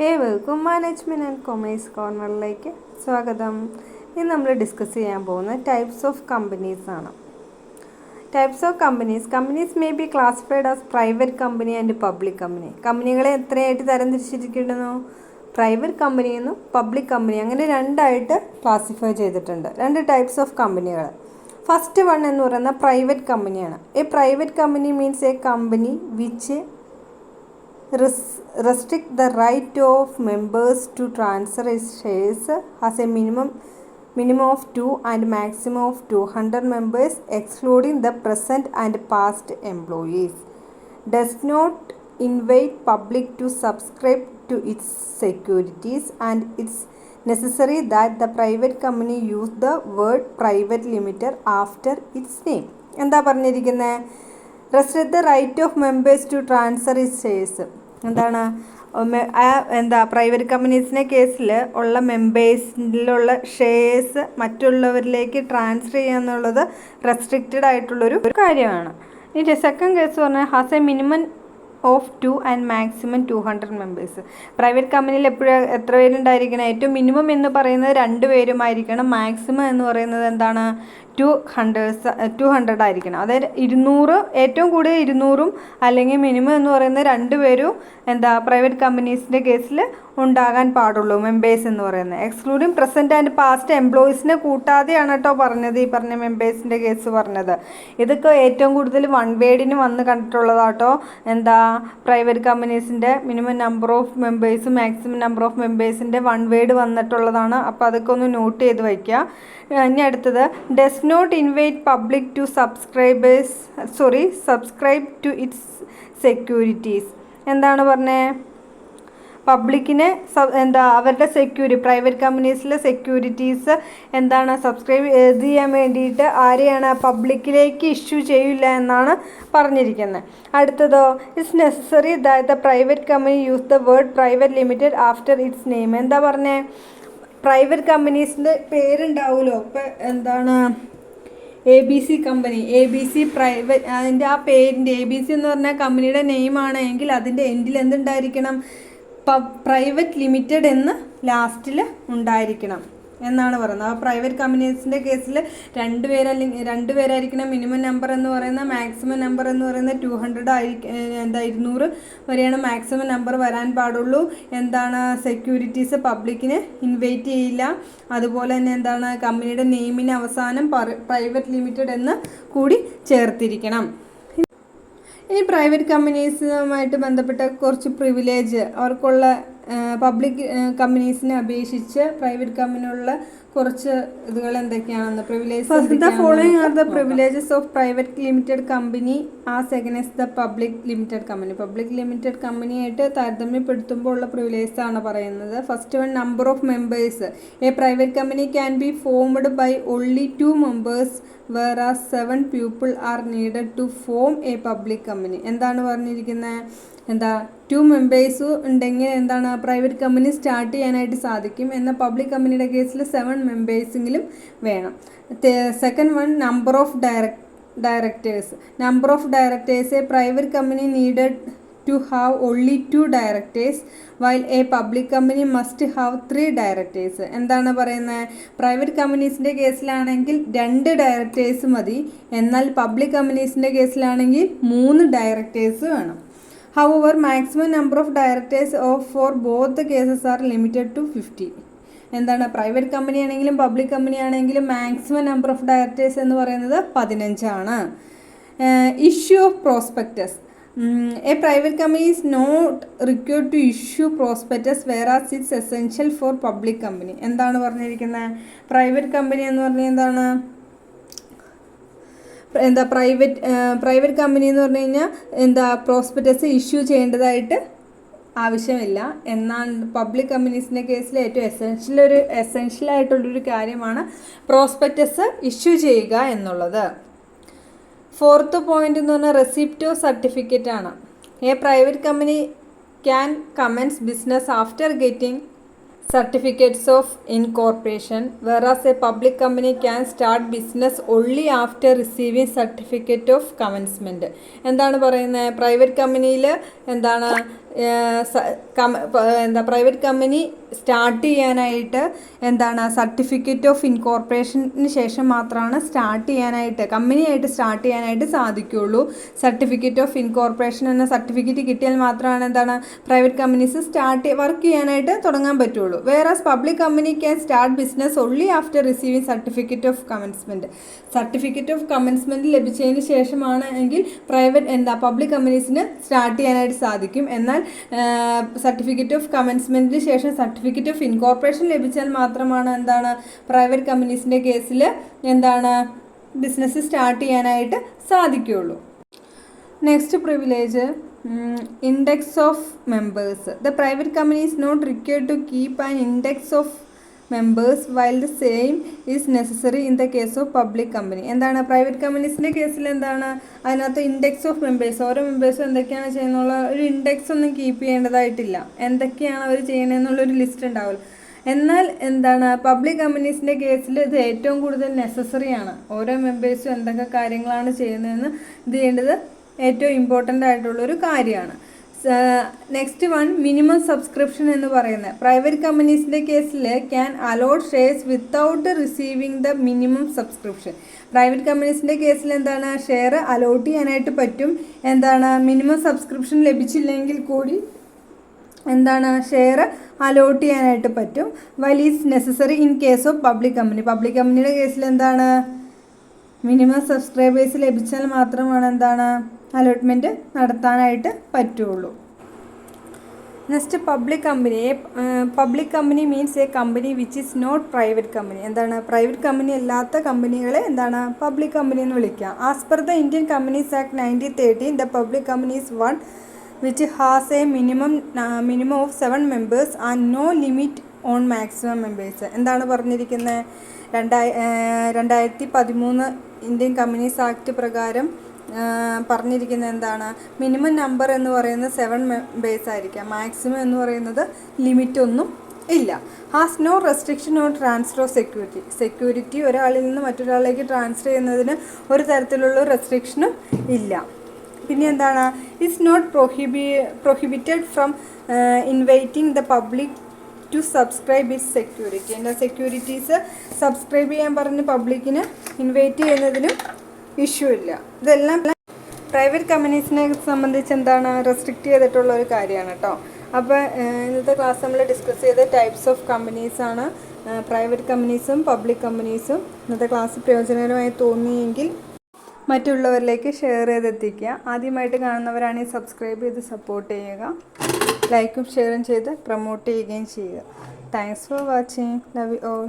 ഏവർക്കും management and commerce കോർണറിലേക്ക് സ്വാഗതം. ഇന്ന് നമ്മൾ ഡിസ്കസ് ചെയ്യാൻ പോകുന്ന ടൈപ്സ് ഓഫ് കമ്പനീസ് ആണ്. Types of companies may be classified as private company and public company. കമ്പനികളെ എത്രയായിട്ട് തരംതിരിച്ചിരിക്കുന്നു? പ്രൈവറ്റ് കമ്പനി എന്നും പബ്ലിക് കമ്പനി, അങ്ങനെ രണ്ടായിട്ട് ക്ലാസിഫൈ ചെയ്തിട്ടുണ്ട്. രണ്ട് ടൈപ്സ് ഓഫ് കമ്പനികൾ. ഫസ്റ്റ് വൺ എന്ന് പറയുന്ന പ്രൈവറ്റ് കമ്പനിയാണ്. A private company means a company which restrict the right of members to transfer its shares, has a minimum of 2 and maximum of 200 members, excluding the present and past employees, does not invite public to subscribe to its securities, and it's necessary that the private company use the word private limited after its name. എന്താ പറഞ്ഞിരിക്കുന്നത്? Restrict the right of members to transfer is shares. എന്താണ് private കമ്പനീസിൻ്റെ കേസിൽ ഉള്ള മെമ്പേഴ്സിലുള്ള shares മറ്റുള്ളവരിലേക്ക് transfer ചെയ്യുക എന്നുള്ളത് restricted ആയിട്ടുള്ളൊരു കാര്യമാണ്. ഇനി സെക്കൻഡ് കേസ് പറഞ്ഞാൽ has a minimum of 2 and maximum 200 members. Private കമ്പനിയിൽ എപ്പോഴും എത്ര പേരുണ്ടായിരിക്കണം? ഏറ്റവും മിനിമം എന്ന് പറയുന്നത് 2 പേരുമായിരിക്കണം. മാക്സിമം എന്ന് പറയുന്നത് എന്താണ്? 200 ആയിരിക്കണം. അതായത് 200, ഏറ്റവും കൂടുതൽ 200 അല്ലെങ്കിൽ മിനിമം എന്ന് പറയുന്നത് 2 പേരും പ്രൈവറ്റ് കമ്പനീസിൻ്റെ കേസിൽ ഉണ്ടാകാൻ പാടുള്ളൂ, മെമ്പേഴ്സ് എന്ന് പറയുന്നത്. എക്സ്ക്ലൂഡിങ് പ്രസൻറ്റ് ആൻഡ് പാസ്റ്റ് എംപ്ലോയീസിനെ കൂട്ടാതെയാണ് കേട്ടോ പറഞ്ഞത്, ഈ പറഞ്ഞ മെമ്പേഴ്സിൻ്റെ കേസ് പറഞ്ഞത്. ഇതൊക്കെ ഏറ്റവും കൂടുതൽ വൺ വേർഡിന് വന്ന് കണ്ടിട്ടുള്ളതാട്ടോ. പ്രൈവറ്റ് കമ്പനീസിൻ്റെ മിനിമം നമ്പർ ഓഫ് മെമ്പേഴ്സും മാക്സിമം നമ്പർ ഓഫ് മെമ്പേഴ്സിൻ്റെ വൺ വേർഡ് വന്നിട്ടുള്ളതാണ്. അപ്പോൾ അതൊക്കെ ഒന്ന് നോട്ട് ചെയ്ത് വയ്ക്കുക. ഇനി അടുത്തത് does not invite public to subscribe to its securities. എന്താണ് പറഞ്ഞത്? പബ്ലിക്കിനെ അവരുടെ പ്രൈവറ്റ് കമ്പനീസിലെ സെക്യൂരിറ്റീസ് സബ്സ്ക്രൈബ് ചെയ്യാൻ വേണ്ടിയിട്ട് ആരെയാണ്? പബ്ലിക്കിലേക്ക് ഇഷ്യൂ ചെയ്യില്ല എന്നാണ് പറഞ്ഞിരിക്കുന്നത്. അടുത്തതോ it's necessary that the private company use the word private limited after its name. എന്താ പറഞ്ഞേ? പ്രൈവറ്റ് കമ്പനീസിൻ്റെ പേരുണ്ടാവുമല്ലോ. ഇപ്പം ABC കമ്പനി, ABC പ്രൈവറ്റ്, അതിൻ്റെ ആ പേരിൻ്റെ ABC എന്ന് പറഞ്ഞാൽ കമ്പനിയുടെ നെയിമാണ് എങ്കിൽ അതിൻ്റെ എൻഡിൽ എന്തുണ്ടായിരിക്കണം? പ്രൈവറ്റ് ലിമിറ്റഡ് എന്ന് ലാസ്റ്റിൽ ഉണ്ടായിരിക്കണം എന്നാണ് പറയുന്നത്. ആ പ്രൈവറ്റ് കമ്പനീസിൻ്റെ കേസിൽ 2 പേരായിരിക്കണം മിനിമം നമ്പർ എന്ന് പറയുന്നത്. മാക്സിമം നമ്പർ എന്ന് പറയുന്നത് 200 ആയിരിക്കും. 200 വരെയാണ് മാക്സിമം നമ്പർ വരാൻ പാടുള്ളൂ. സെക്യൂരിറ്റീസ് പബ്ലിക്കിന് ഇൻവൈറ്റ് ചെയ്യില്ല. അതുപോലെ തന്നെ കമ്പനിയുടെ നെയിമിന് അവസാനം പ്രൈവറ്റ് ലിമിറ്റഡ് എന്ന് കൂടി ചേർത്തിരിക്കണം. ഇനി പ്രൈവറ്റ് കമ്പനീസുമായിട്ട് ബന്ധപ്പെട്ട കുറച്ച് പ്രിവിലേജ് അവർക്കുള്ള പബ്ലിക് കമ്പനീസിനെ അപേക്ഷിച്ച് പ്രൈവറ്റ് കമ്പനിയുള്ള കുറച്ച് ഇതുകൾ എന്തൊക്കെയാണെന്ന് privilege. The following are the privileges of private limited company as against the public limited company. Public limited കമ്പനിയായിട്ട് താരതമ്യപ്പെടുത്തുമ്പോൾ ഉള്ള പ്രിവിലേജസ് ആണ് പറയുന്നത്. First one, number of members. A private company can be formed by only 2 members whereas 7 people are needed to form a public company. എന്താണ് പറഞ്ഞിരിക്കുന്നത്? 2 members ഉണ്ടെങ്കിൽ private company start ചെയ്യാനായിട്ട് സാധിക്കും. എന്നാൽ പബ്ലിക് കമ്പനിയുടെ കേസിൽ 7 members വേണം. Second one, number of directors. Number of directors. A private company needed to have only 2 directors while a public company must have 3 directors. എന്താണ് പറയുന്നത്? പ്രൈവറ്റ് കമ്പനീസിൻ്റെ കേസിലാണെങ്കിൽ 2 ഡയറക്ടേഴ്സ് മതി. എന്നാൽ പബ്ലിക് കമ്പനീസിൻ്റെ കേസിലാണെങ്കിൽ 3 ഡയറക്ടേഴ്സ് വേണം. However, maximum number of directors for both the cases are limited to 50. Private company ആണെങ്കിലും public company ആണെങ്കിലും maximum number of directors എന്ന് പറയുന്നത് 15 ആണ്. Issue of prospectus. A private company is not required to issue prospectus whereas it's essential for public company. എന്താണ് പറഞ്ഞിരിക്കുന്നത്? Private company എന്ന് പറഞ്ഞാൽ private company എന്ന് പറഞ്ഞു കഴിഞ്ഞാൽ പ്രോസ്പെക്ടസ് ഇഷ്യൂ ചെയ്യേണ്ടതായിട്ട് ആവശ്യമില്ല. എന്നാൽ പബ്ലിക് കമ്പനീസിൻ്റെ കേസിൽ ഏറ്റവും എസെൻഷ്യലായിട്ടുള്ളൊരു കാര്യമാണ് പ്രോസ്പെക്ടസ് ഇഷ്യൂ ചെയ്യുക എന്നുള്ളത്. ഫോർത്ത് പോയിന്റ് എന്ന് പറഞ്ഞാൽ റെസിപ്റ്റ് ഓഫ് സർട്ടിഫിക്കറ്റ് ആണ്. A private company can comments business after getting certificates of incorporation, whereas a public company can start business only after receiving certificate of commencement. എന്താണ് പറയുന്നത്? Private കമ്പനിയിൽ private company start ചെയ്യാനായിട്ട് certificate of ഇൻകോർപ്പറേഷന് ശേഷം മാത്രമാണ് കമ്പനിയായിട്ട് start ചെയ്യാനായിട്ട് സാധിക്കുകയുള്ളൂ. Certificate of incorporation എന്ന certificate കിട്ടിയാൽ മാത്രമാണ് പ്രൈവറ്റ് കമ്പനീസ് വർക്ക് ചെയ്യാനായിട്ട് തുടങ്ങാൻ പറ്റുള്ളൂ. വേറാസ് public company can start business only after receiving certificate of commencement. Certificate of commencement ലഭിച്ചതിന് ശേഷമാണ് എങ്കിൽ പബ്ലിക് കമ്പനീസിന് സ്റ്റാർട്ട് ചെയ്യാനായിട്ട് സാധിക്കും. എന്നാൽ സർട്ടിഫിക്കറ്റ് ഓഫ് കമൻസ്മെൻറ്റിന് ശേഷം സർട്ടിഫിക്കറ്റ് ഓഫ് ഇൻകോർപ്പറേഷൻ ലഭിച്ചാൽ മാത്രമാണ് പ്രൈവറ്റ് കമ്പനീസിൻ്റെ കേസിൽ ബിസിനസ് സ്റ്റാർട്ട് ചെയ്യാനായിട്ട് സാധിക്കുകയുള്ളൂ. Next privilege index of members. The private company is not required to keep an index of members while the same is necessary in the case of public company. Private കമ്പനീസിൻ്റെ കേസിൽ അതിനകത്ത് index of members, ഓരോ മെമ്പേഴ്സും എന്തൊക്കെയാണ് ചെയ്യുന്നുള്ള ഒരു index ഒന്നും keep ചെയ്യേണ്ടതായിട്ടില്ല. എന്തൊക്കെയാണ് അവർ ചെയ്യണമെന്നുള്ളൊരു list ഉണ്ടാവില്ല. എന്നാൽ പബ്ലിക് കമ്പനീസിൻ്റെ കേസിൽ ഇത് ഏറ്റവും കൂടുതൽ നെസസറിയാണ്. ഓരോ മെമ്പേഴ്സും എന്തൊക്കെ കാര്യങ്ങളാണ് ചെയ്യുന്നതെന്ന് ഇത് ചെയ്യേണ്ടത് ഏറ്റവും ഇമ്പോർട്ടൻ്റ് ആയിട്ടുള്ളൊരു കാര്യമാണ്. നെക്സ്റ്റ് വൺ മിനിമം സബ്സ്ക്രിപ്ഷൻ എന്ന് പറയുന്നത്. പ്രൈവറ്റ് കമ്പനീസിൻ്റെ കേസിൽ can allot shares without receiving the minimum subscription. Private കമ്പനീസിൻ്റെ കേസിൽ ഷെയർ അലോട്ട് ചെയ്യാനായിട്ട് പറ്റും. മിനിമം സബ്സ്ക്രിപ്ഷൻ ലഭിച്ചില്ലെങ്കിൽ കൂടി ഷെയർ അലോട്ട് ചെയ്യാനായിട്ട് പറ്റും. While is necessary in case of public company. Public കമ്പനിയുടെ കേസിൽ മിനിമം സബ്സ്ക്രൈബേഴ്സ് ലഭിച്ചാൽ മാത്രമാണ് അലോട്ട്മെൻറ്റ് നടത്താനായിട്ട് പറ്റുള്ളൂ. Next public company. Public company means a company which is not private company. Private company അല്ലാത്ത കമ്പനികളെ പബ്ലിക് കമ്പനി എന്ന് വിളിക്കുക. As per the Indian companies act 1913 the public company is one which has a minimum of 7 members and no limit on maximum members. പറഞ്ഞിരിക്കുന്നത് 2013 Indian companies act പ്രകാരം പറഞ്ഞിരിക്കുന്നത് minimum number എന്ന് പറയുന്നത് 7 members ആയിരിക്കാം. Maximum എന്ന് പറയുന്നത് ലിമിറ്റ് ഒന്നും ഇല്ല. Has no restriction on transfer of security ഒരാളിൽ നിന്ന് മറ്റൊരാളിലേക്ക് ട്രാൻസ്ഫർ ചെയ്യുന്നതിന് ഒരു തരത്തിലുള്ള റെസ്ട്രിക്ഷനും ഇല്ല. പിന്നെ is not prohibited from inviting the public to subscribe its security. Securities subscribe ചെയ്യാൻ പറഞ്ഞ് പബ്ലിക്കിന് ഇൻവൈറ്റ് ചെയ്യുന്നതിനും ഇഷ്യൂ ഇല്ല. ഇതെല്ലാം പ്രൈവറ്റ് കമ്പനീസിനെ സംബന്ധിച്ച് റെസ്ട്രിക്റ്റ് ചെയ്തിട്ടുള്ള ഒരു കാര്യമാണ് കേട്ടോ. അപ്പോൾ ഇന്നത്തെ ക്ലാസ് നമ്മൾ ഡിസ്കസ് ചെയ്ത ടൈപ്സ് ഓഫ് കമ്പനീസാണ്, പ്രൈവറ്റ് കമ്പനീസും പബ്ലിക് കമ്പനീസും. ഇന്നത്തെ ക്ലാസ് പ്രയോജനകരമായി തോന്നിയെങ്കിൽ മറ്റുള്ളവരിലേക്ക് ഷെയർ ചെയ്തെത്തിക്കുക. ആദ്യമായിട്ട് കാണുന്നവരാണെങ്കിൽ സബ്സ്ക്രൈബ് ചെയ്ത് സപ്പോർട്ട് ചെയ്യുക. ലൈക്കും ഷെയറും ചെയ്ത് പ്രൊമോട്ട് ചെയ്യുകയും ചെയ്യുക. Thanks for watching. Love you all.